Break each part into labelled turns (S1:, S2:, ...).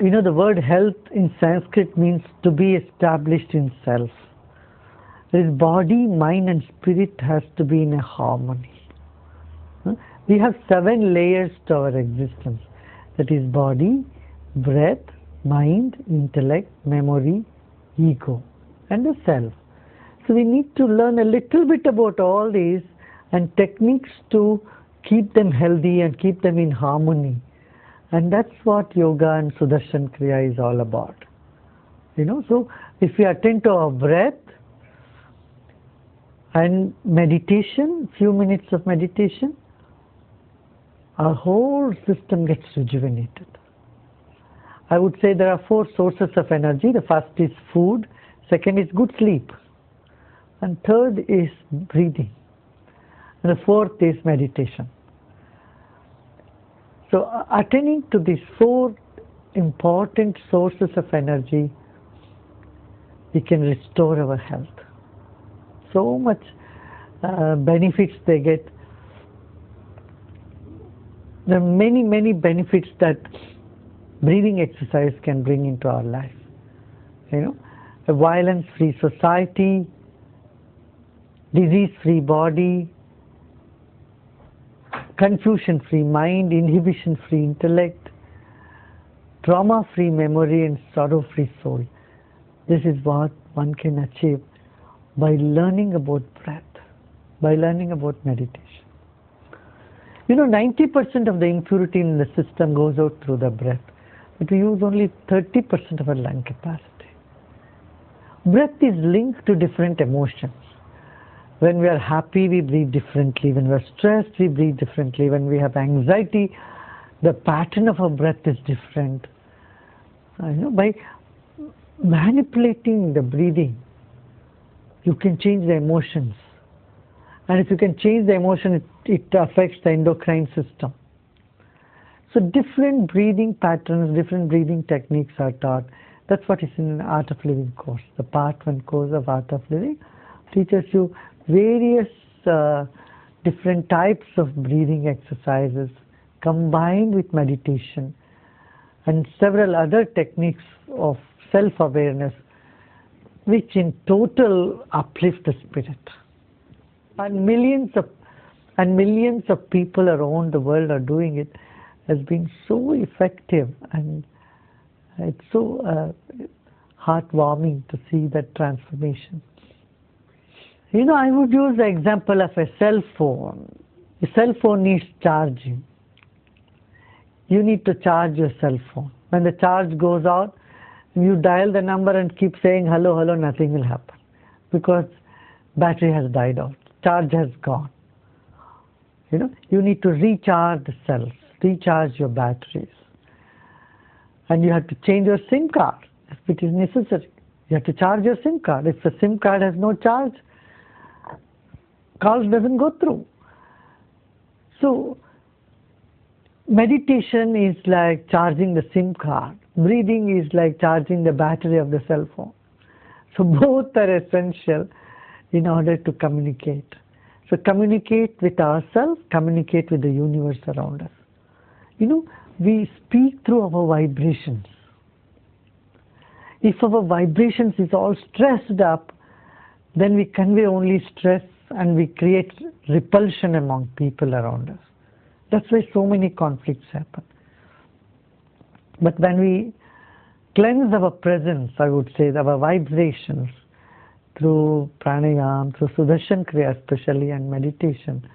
S1: The word health in Sanskrit means to be established in self. There is body, mind and spirit has to be in a harmony. We have 7 layers to our existence. That is body, breath, mind, intellect, memory, ego and the self. So we need to learn a little bit about all these and techniques to keep them healthy and keep them in harmony. And that's what yoga and Sudarshan Kriya is all about. So if we attend to our breath and meditation, few minutes of meditation, our whole system gets rejuvenated. I would say there are 4 sources of energy. The first is food, second is good sleep, and third is breathing, and the fourth is meditation. So attending to these 4 important sources of energy, we can restore our health. So much benefits they get. There are many, many benefits that breathing exercise can bring into our life. A violence-free society, disease-free body, confusion-free mind, inhibition-free intellect, trauma-free memory and sorrow-free soul. This is what one can achieve by learning about breath, by learning about meditation. 90% of the impurity in the system goes out through the breath, but we use only 30% of our lung capacity. Breath is linked to different emotions. When we are happy, we breathe differently. When we are stressed, we breathe differently. When we have anxiety, the pattern of our breath is different. By manipulating the breathing, you can change the emotions. And if you can change the emotion, it affects the endocrine system. So different breathing patterns, different breathing techniques are taught. That's what is in the Art of Living course. The Part 1 course of Art of Living teaches you various different types of breathing exercises combined with meditation and several other techniques of self-awareness, which in total uplift the spirit. And millions of people around the world are doing it. Has been so effective, and it's so heartwarming to see that transformation. I would use the example of a cell phone. A cell phone needs charging. You need to charge your cell phone. When the charge goes out, you dial the number and keep saying hello, hello, nothing will happen because battery has died out. Charge has gone. You need to recharge the cells, recharge your batteries. And you have to change your SIM card if it is necessary. You have to charge your SIM card. If the SIM card has no charge, calls doesn't go through. So meditation is like charging the SIM card. Breathing is like charging the battery of the cell phone. So both are essential in order to communicate. So communicate with ourselves, communicate with the universe around us. We speak through our vibrations. If our vibrations is all stressed up, then we convey only stress and we create repulsion among people around us. That's why so many conflicts happen. But when we cleanse our presence, I would say, our vibrations, through pranayama, through Sudarshan Kriya especially, and meditation,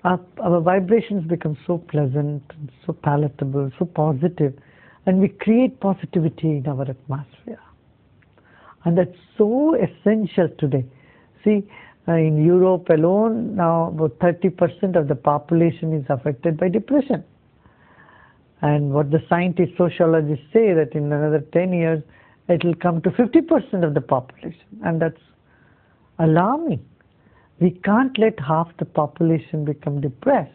S1: our vibrations become so pleasant, so palatable, so positive, and we create positivity in our atmosphere. And that's so essential today. See, in Europe alone, now about 30% of the population is affected by depression. And what the scientists, sociologists say that in another 10 years, it will come to 50% of the population. And that's alarming. We can't let half the population become depressed.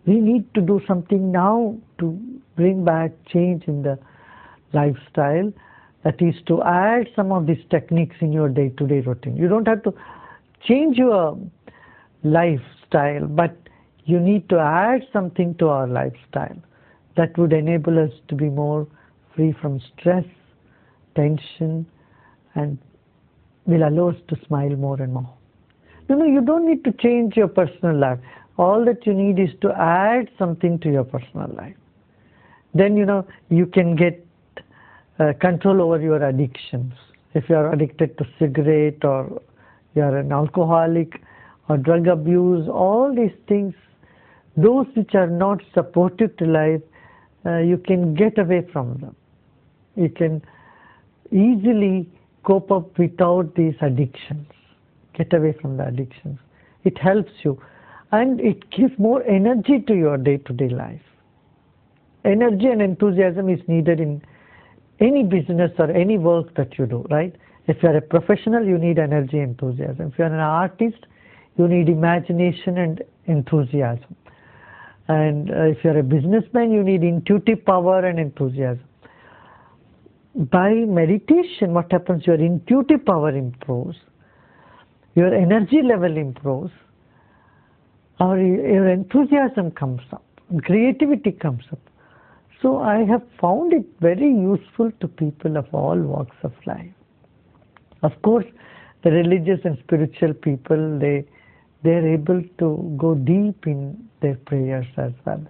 S1: We need to do something now to bring back change in the lifestyle. That is to add some of these techniques in your day-to-day routine. You don't have to change your lifestyle, but you need to add something to our lifestyle that would enable us to be more free from stress, tension, and will allow us to smile more and more. No, you don't need to change your personal life. All that you need is to add something to your personal life. Then, you can get control over your addictions. If you are addicted to cigarette, or you are an alcoholic, or drug abuse, all these things, those which are not supportive to life, you can get away from them. You can easily cope up without these addictions. Get away from the addictions. It helps you, and it gives more energy to your day-to-day life. Energy and enthusiasm is needed in any business or any work that you do, right? If you are a professional, you need energy and enthusiasm. If you are an artist, you need imagination and enthusiasm. And if you are a businessman, you need intuitive power and enthusiasm. By meditation, what happens? Your intuitive power improves, your energy level improves, or your enthusiasm comes up, creativity comes up. So I have found it very useful to people of all walks of life. Of course, the religious and spiritual people, they are able to go deep in their prayers as well.